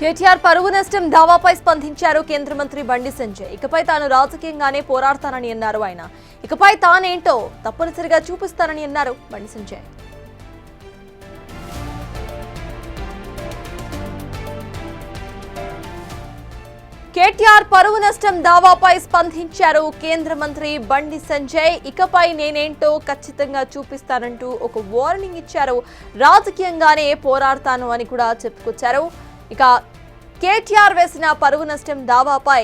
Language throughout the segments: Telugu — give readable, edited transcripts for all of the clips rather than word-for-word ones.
కేటీఆర్ పరువు నష్టం దావాపై స్పందించారు కేంద్ర మంత్రి బండి సంజయ్. ఇకపై తాను రాజకీయంగానే పోరాడతానని అన్నారు ఆయన. ఇకపై తానేంటో తప్పనిసరిగా చూపిస్తానని అన్నారు బండి సంజయ్. కేటీఆర్ పరువు నష్టం దావాపై స్పందించారు కేంద్ర మంత్రి బండి సంజయ్. ఇకపై నేనేంటో ఖచ్చితంగా చూపిస్తానంటూ ఒక వార్నింగ్ ఇచ్చారు. రాజకీయంగానే పోరాడతాను అని కూడా చెప్పుకొచ్చారు. ఇక కేటీఆర్ వేసిన పరువు నష్టం దావాపై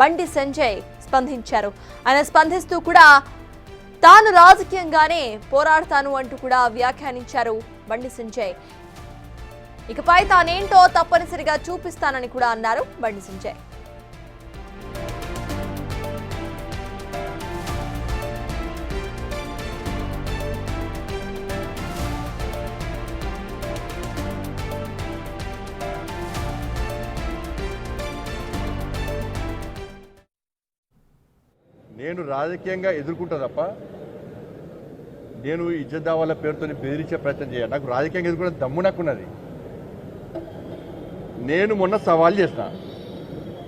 బండి సంజయ్ స్పందించారు. ఆయన స్పందిస్తూ కూడా తాను రాజకీయంగానే పోరాడతాను అంటూ కూడా వ్యాఖ్యానించారు బండి సంజయ్. ఇకపై తానేంటో తప్పనిసరిగా చూపిస్తానని కూడా అన్నారు బండి సంజయ్. నేను రాజకీయంగా ఎదుర్కొంటా తప్ప నేను ఇజ్జత్ దావాల పేరుతో బెదిరించే ప్రయత్నం చేయాలి. నాకు రాజకీయంగా ఎదుర్కొనే దమ్ము నాకున్నది. నేను మొన్న సవాల్ చేసిన,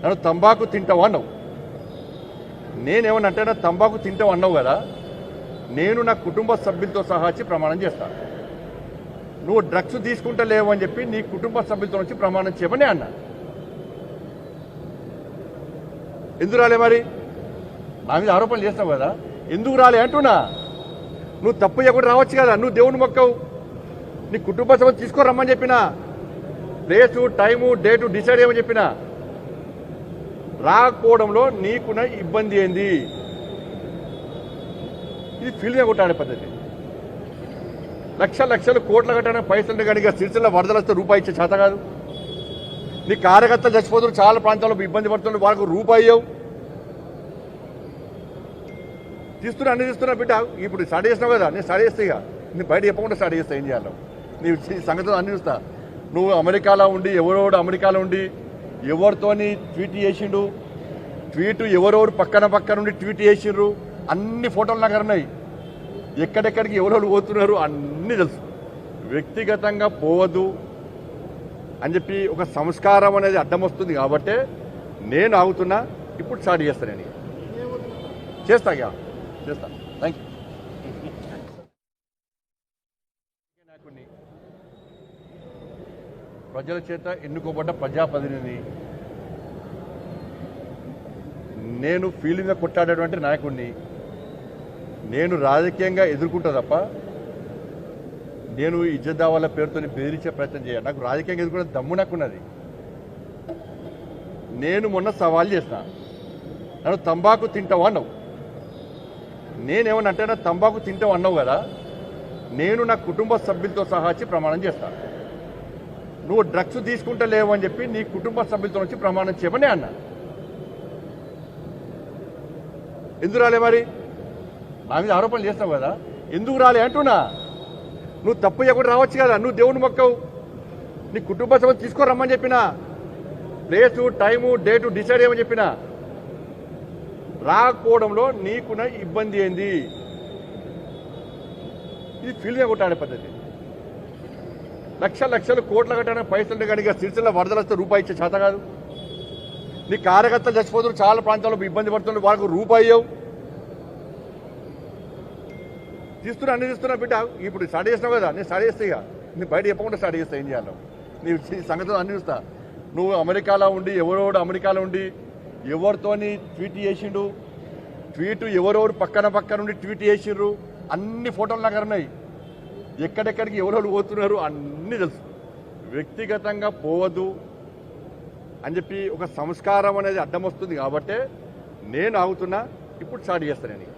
నన్ను తంబాకు తింటావు అన్నావు. నేనేమన్నంటే నా తంబాకు తింటావు అన్నావు కదా, నేను నా కుటుంబ సభ్యులతో సహా వచ్చి ప్రమాణం చేస్తాను. నువ్వు డ్రగ్స్ తీసుకుంటా లేవు అని చెప్పి నీ కుటుంబ సభ్యులతో వచ్చి ప్రమాణం చేయమని అన్నా. ఎందుకు రాలే మరి? నా మీద ఆరోపణలు చేస్తావు కదా, ఎందుకు రాలే అంటున్నా. నువ్వు తప్పు చేయకుండా రావచ్చు కదా. నువ్వు దేవుని మొక్కవు, నీ కుటుంబ సభ్యులు తీసుకురమ్మని చెప్పిన, ప్లేసు టైము డేటు డిసైడ్ చేయమని చెప్పిన. రాకపోవడంలో నీకున్న ఇబ్బంది ఏంది? ఇది ఫీల్డ్గా కొట్టాడే పద్ధతి. లక్షలు కోట్ల కట్టడానికి పైసలు కానీ సిరిసిల్ల వరదలు వస్తే రూపాయి ఇచ్చే చేత కాదు. నీ కార్యకర్తలు చచ్చిపోతున్నారు, చాలా ప్రాంతాల్లో ఇబ్బంది పడుతున్నారు, వాళ్ళకు రూపాయి ఇవ్వవు. అన్ని తీస్తున్నా బిడ్డ. ఇప్పుడు స్టార్ట్ చేసినావు కదా, నేను స్టార్ట్ చేస్తే ఇక నేను బయట చెప్పకుండా స్టార్ట్ చేస్తా. ఏం చేయాలి నీ సంగతులు అన్ని చూస్తా. నువ్వు అమెరికాలో ఉండి ఎవరోడు అమెరికాలో ఉండి ఎవరితోని ట్వీట్ చేసిండు, ట్వీట్ ఎవరెవరు పక్కన ఉండి ట్వీట్ చేసిండ్రు, అన్ని ఫోటోలు నాకు ఉన్నాయి. ఎక్కడెక్కడికి ఎవరెవరు పోతున్నారు అన్నీ తెలుసు. వ్యక్తిగతంగా పోవద్దు అని చెప్పి ఒక సంస్కారం అనేది అడ్డం వస్తుంది. కాబట్టే నేను ఆగుతున్నా. ఇప్పుడు స్టార్ట్ చేస్తాను. నేను చేస్తా థ్యాంక్ యూ. నాయకుడిని, ప్రజల చేత ఎన్నుకోబడ్డ ప్రజాప్రతినిధిని, నేను ఫీల్డ్గా కొట్టాడేటువంటి నాయకుడిని. నేను రాజకీయంగా ఎదుర్కొంటా తప్ప నేను ఇజ్జత్ దావాల పేరుతో బెదిరించే ప్రయత్నం చేయాలి. నాకు రాజకీయంగా ఎదుర్కొనే దమ్ము నాకున్నది. నేను మొన్న సవాల్ చేసిన, నన్ను తంబాకు తింటావు అన్నావు. నేనేమన్నంటే నా తంబాకు తింటావు అన్నావు కదా, నేను నా కుటుంబ సభ్యులతో సహా వచ్చి ప్రమాణం చేస్తాను. నువ్వు డ్రగ్స్ తీసుకుంటా లేవు అని చెప్పి నీ కుటుంబ సభ్యులతో వచ్చి ప్రమాణం చేయమని అన్నా. ఎందుకు రాలే మరి? నా మీద ఆరోపణలు చేస్తావు కదా, ఎందుకు రాలే అంటున్నా. నువ్వు తప్పు చేయకుండా రావచ్చు కదా. నువ్వు దేవుని మొక్కవు, నీ కుటుంబ సభ్యులు తీసుకురమ్మని చెప్పిన, ప్లేసు టైము డేటు డిసైడ్ చేయమని చెప్పిన. రాకపోవడంలో నీకున్న ఇబ్బంది ఏంది? ఇది ఫీల్డ్గా కొట్టాడే పద్ధతి. లక్షలు కోట్ల కట్టడానికి పైసలు కానీ సిరిసిల్ల వరదలు వస్తే రూపాయి ఇచ్చే చేత కాదు. నీ కార్యకర్తలు చచ్చిపోతున్నారు, చాలా ప్రాంతాల్లో ఇబ్బంది పడుతున్నారు, వాళ్ళకు రూపాయి ఇవ్వవు. అన్ని తీస్తున్నా బిడ్డ. ఇప్పుడు స్టార్ట్ చేసినావు కదా, నేను స్టార్ట్ చేస్తే ఇక నేను బయట చెప్పకుండా స్టార్ట్ చేస్తా. ఏం చేయాలి నీ సంగతులు అన్ని చూస్తా. నువ్వు అమెరికాలో ఉండి ఎవరోడు అమెరికాలో ఉండి ఎవరితోని ట్వీట్ చేసిండు, ట్వీట్ ఎవరెవరు పక్కన ఉండి ట్వీట్ చేసిండ్రు, అన్ని ఫోటోలు నాకు ఉన్నాయి. ఎక్కడెక్కడికి ఎవరెవరు పోతున్నారు అన్నీ తెలుసు. వ్యక్తిగతంగా పోవద్దు అని చెప్పి ఒక సంస్కారం అనేది అడ్డం వస్తుంది. కాబట్టే నేను ఆగుతున్నా. ఇప్పుడు స్టార్ట్ చేస్తాను. నేను